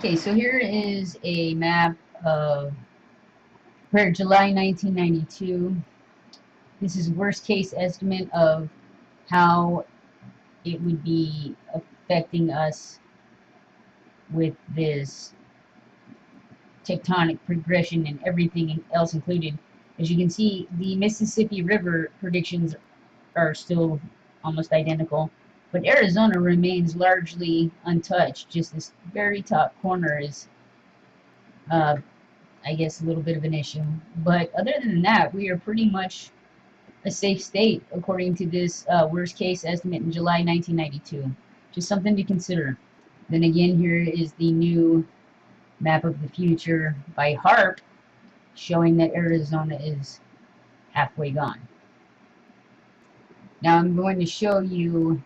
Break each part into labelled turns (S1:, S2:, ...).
S1: Okay, so here is a map of where July 1992. This is worst case estimate of how it would be affecting us with this tectonic progression and everything else included. As you can see, the Mississippi River predictions are still almost identical, but Arizona remains largely untouched. Just this very top corner is I guess a little bit of an issue. But other than that, we are pretty much a safe state according to this worst case estimate in July 1992. Just something to consider. Then again, here is the new map of the future by HARP showing that Arizona is halfway gone. Now I'm going to show you,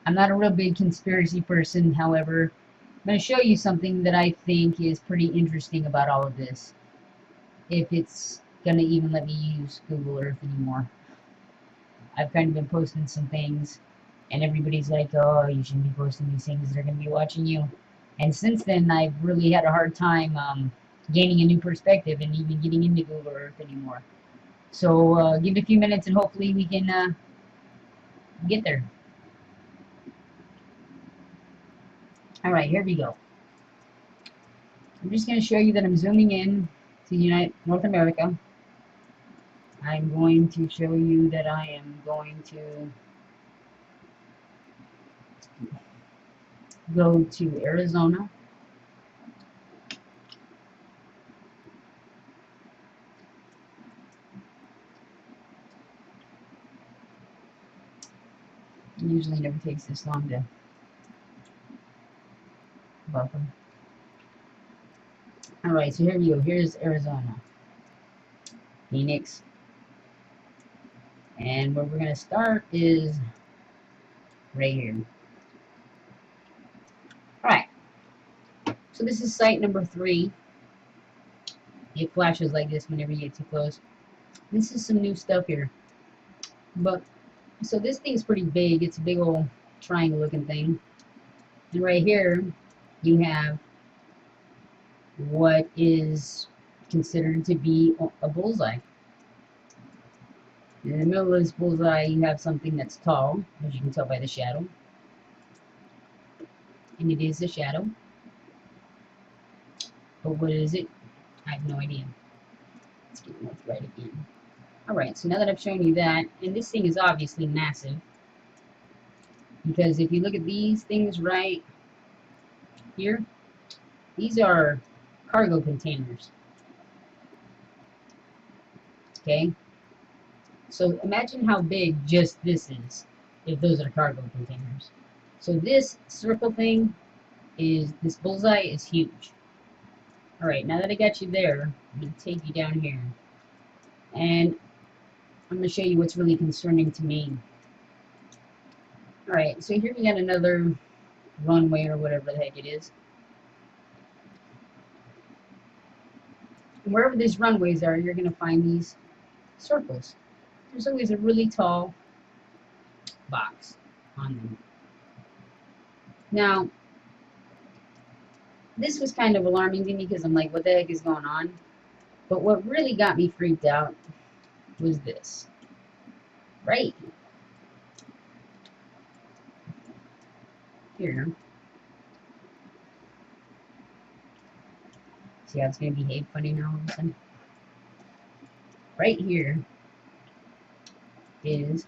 S1: I'm not a real big conspiracy person, however, I'm going to show you something that I think is pretty interesting about all of this. If it's going to even let me use Google Earth anymore. I've kind of been posting some things, and everybody's like, oh, you shouldn't be posting these things, they're going to be watching you. And since then, I've really had a hard time gaining a new perspective and even getting into Google Earth anymore. So give it a few minutes and hopefully we can get there. Alright, here we go. I'm just going to show you that I'm zooming in to North America. I'm going to show you that I am going to go to Arizona. It usually never takes this long to buffer. Alright, so here we go. Here's Arizona. Phoenix. And where we're going to start is right here. Alright. So this is site number 3. It flashes like this whenever you get too close. This is some new stuff here. But, so this thing's pretty big. It's a big old triangle looking thing. And right here, you have what is considered to be a bullseye. In the middle of this bullseye, you have something that's tall, as you can tell by the shadow. And it is a shadow. But what is it? I have no idea. Let's get it right again. Alright, so now that I've shown you that, and this thing is obviously massive, because if you look at these things right here, these are cargo containers. Okay? So imagine how big just this is, if those are cargo containers. So this circle thing is, this bullseye is huge. Alright, now that I got you there, I'm going to take you down here. And I'm going to show you what's really concerning to me. Alright, so here we got another runway or whatever the heck it is. And wherever these runways are, you're going to find these circles. There's always a really tall box on them. Now, this was kind of alarming to me because I'm like, what the heck is going on? But what really got me freaked out was this. Right here. See how it's going to behave funny now all of a sudden? Right here is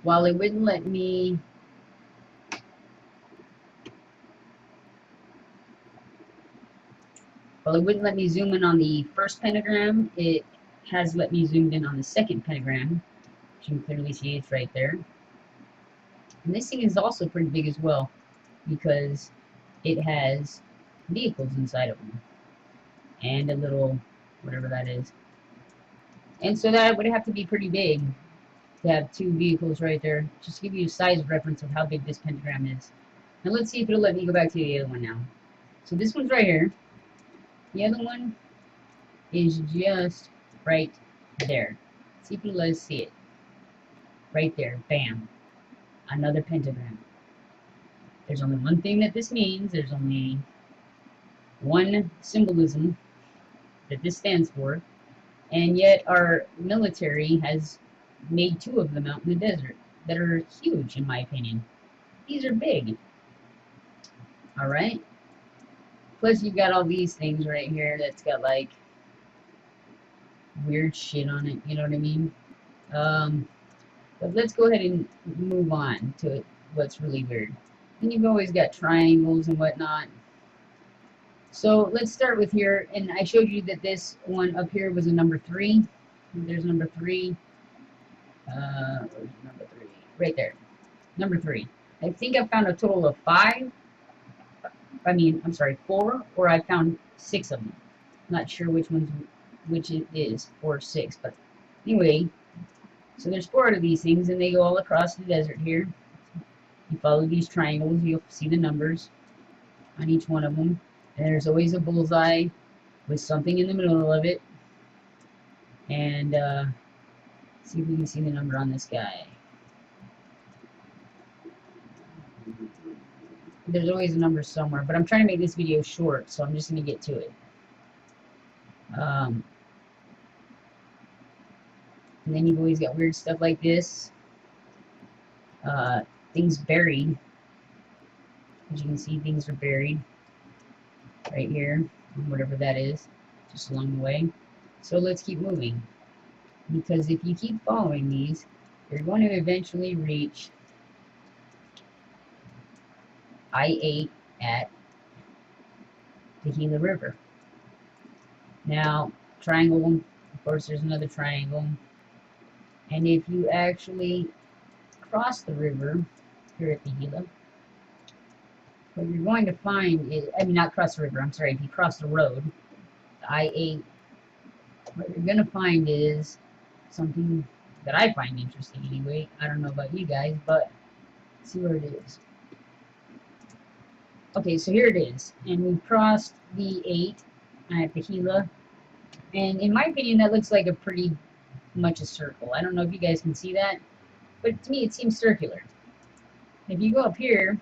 S1: while it wouldn't let me zoom in on the first pentagram, it has let me zoom in on the second pentagram. You can clearly see it's right there. And this thing is also pretty big as well, because it has vehicles inside of them. And a little, whatever that is. And so that would have to be pretty big to have two vehicles right there. Just to give you a size reference of how big this pentagram is. Now let's see if it'll let me go back to the other one now. So this one's right here. The other one is just right there. See if it'll let us see it. Right there. Bam. Another pentagram. There's only one thing that this means. There's only one symbolism that this stands for. And yet our military has made two of them out in the desert that are huge, in my opinion. These are big. Alright? Plus you've got all these things right here that's got like weird shit on it, you know what I mean? But let's go ahead and move on to what's really weird. And you've always got triangles and whatnot. So let's start with here, and I showed you that this one up here was a number 3. There's number 3. Where's number 3? Right there. Number 3. I think I found a total of 5. I'm sorry, 4, or I found 6 of them. Not sure which it is, 4 or 6, but anyway. So there's 4 of these things, and they go all across the desert here. You follow these triangles, you'll see the numbers on each one of them. And there's always a bullseye with something in the middle of it. And see if we can see the number on this guy. There's always a number somewhere, but I'm trying to make this video short, so I'm just going to get to it. And then you've always got weird stuff like this. Things buried. As you can see, things are buried right here, whatever that is, just along the way. So let's keep moving, because if you keep following these, you're going to eventually reach I-8 at the Gila River. Now, triangle, of course there's another triangle, and if you actually cross the river here at the Gila, what you're going to find is, not cross the river, I'm sorry, if you cross the road, the I-8, what you're going to find is something that I find interesting anyway. I don't know about you guys, but let's see where it is. Okay, so here it is, and we crossed the 8 at the Gila, and in my opinion that looks like a pretty much a circle. I don't know if you guys can see that, but to me it seems circular. If you go up here,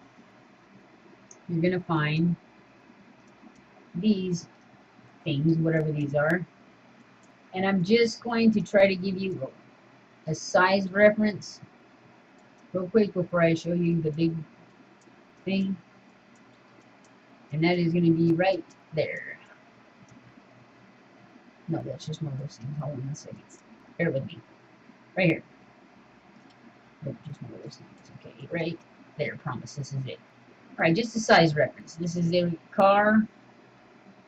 S1: you're going to find these things, whatever these are. And I'm just going to try to give you a size reference real quick before I show you the big thing. And that is going to be right there. No, that's just one of those things. Hold on a second. Bear with me. Right here. Nope, just one of those things. Okay, right there. Promise, this is it. Alright, just a size reference. This is a car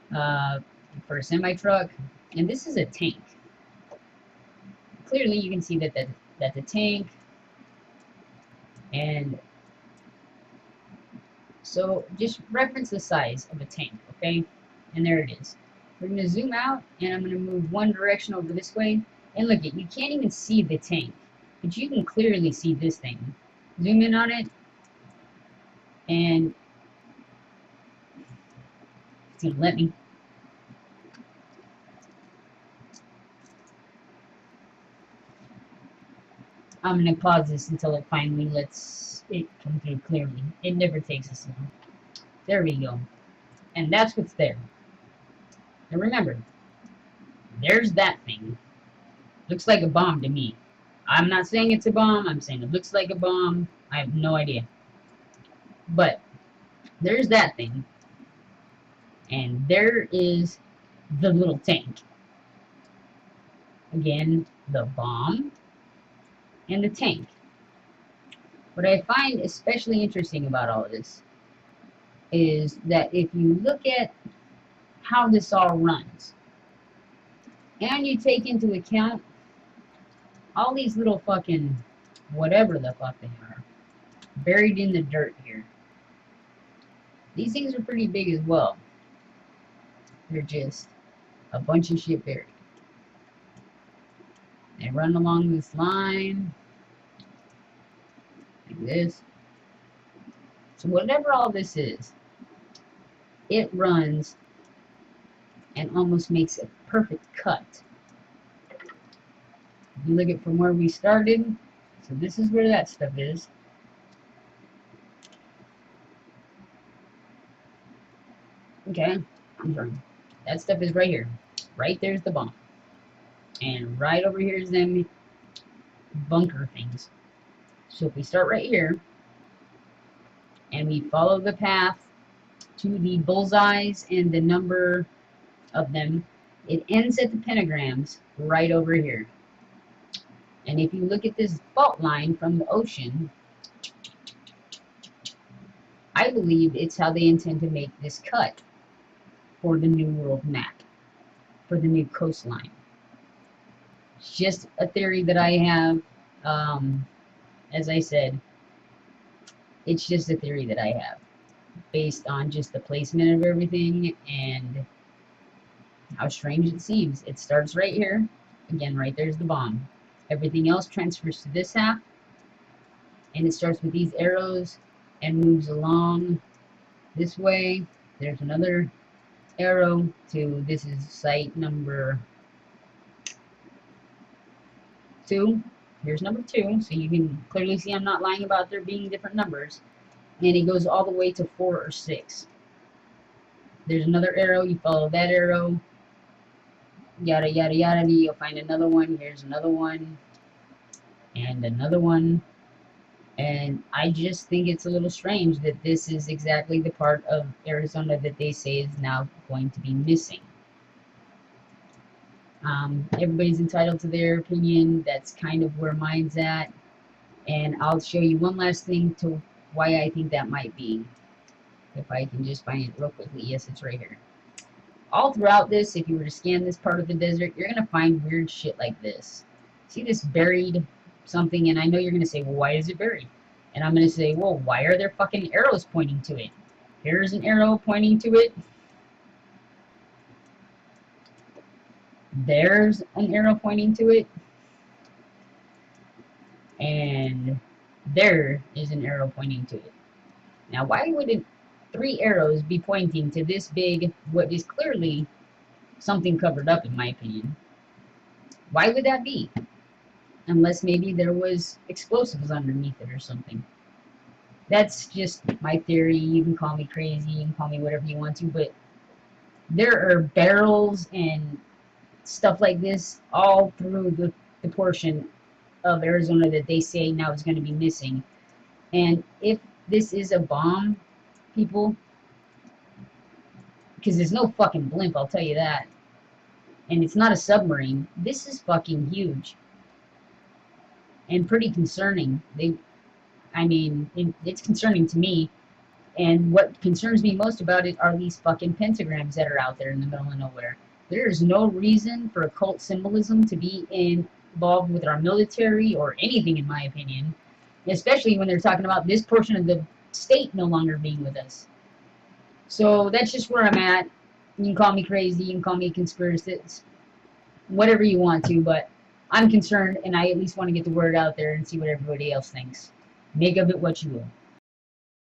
S1: for a semi-truck, and this is a tank. Clearly you can see that that's a tank, and so just reference the size of a tank, okay? And there it is. We're going to zoom out, and I'm going to move one direction over this way, and look, you can't even see the tank, but you can clearly see this thing. Zoom in on it, and it's going to let me. I'm going to pause this until it finally lets it come through clearly. It never takes us long. There we go. And that's what's there. Now remember, there's that thing. Looks like a bomb to me. I'm not saying it's a bomb. I'm saying it looks like a bomb. I have no idea. But there's that thing. And there is the little tank. Again, the bomb and the tank. What I find especially interesting about all of this is that if you look at how this all runs, and you take into account all these little fucking whatever the fuck they are buried in the dirt here. These things are pretty big as well. They're just a bunch of shit buried. They run along this line like this. So whatever all this is, it runs and almost makes a perfect cut. If you look at from where we started, so this is where that stuff is. Okay, I'm sorry. That stuff is right here. Right there's the bomb. And right over here is them bunker things. So if we start right here, and we follow the path to the bullseyes and the number of them, it ends at the pentagrams right over here. And if you look at this fault line from the ocean, I believe it's how they intend to make this cut for the New World map, for the new coastline. It's just a theory that I have. As I said, it's just a theory that I have based on just the placement of everything and how strange it seems. It starts right here. Again, right there's the bomb. Everything else transfers to this half, and it starts with these arrows and moves along this way. There's another arrow to, this is site number 2. Here's number 2, so you can clearly see I'm not lying about there being different numbers. And it goes all the way to 4 or 6. There's another arrow, you follow that arrow, yada yada yada, you'll find another one. Here's another one, and another one. And I just think it's a little strange that this is exactly the part of Arizona that they say is now going to be missing. Everybody's entitled to their opinion. That's kind of where mine's at. And I'll show you one last thing to why I think that might be. If I can just find it real quickly. Yes, it's right here. All throughout this, if you were to scan this part of the desert, you're going to find weird shit like this. See this buried something? And I know you're going to say, well, why is it buried? And I'm going to say, well, why are there fucking arrows pointing to it? Here's an arrow pointing to it. There's an arrow pointing to it. And there is an arrow pointing to it. Now, why wouldn't 3 arrows be pointing to this big, what is clearly something covered up, in my opinion? Why would that be? Unless maybe there was explosives underneath it or something. That's just my theory. You can call me crazy, you can call me whatever you want to, but there are barrels and stuff like this all through the portion of Arizona that they say now is going to be missing. And if this is a bomb, people, because there's no fucking blimp, I'll tell you that, and it's not a submarine, this is fucking huge and pretty concerning. It's concerning to me, and what concerns me most about it are these fucking pentagrams that are out there in the middle of nowhere. There is no reason for occult symbolism to be involved with our military or anything, in my opinion, especially when they're talking about this portion of the state no longer being with us. So that's just where I'm at. You can call me crazy, you can call me a conspiracist, whatever you want to, but I'm concerned, and I at least want to get the word out there and see what everybody else thinks. Make of it what you will.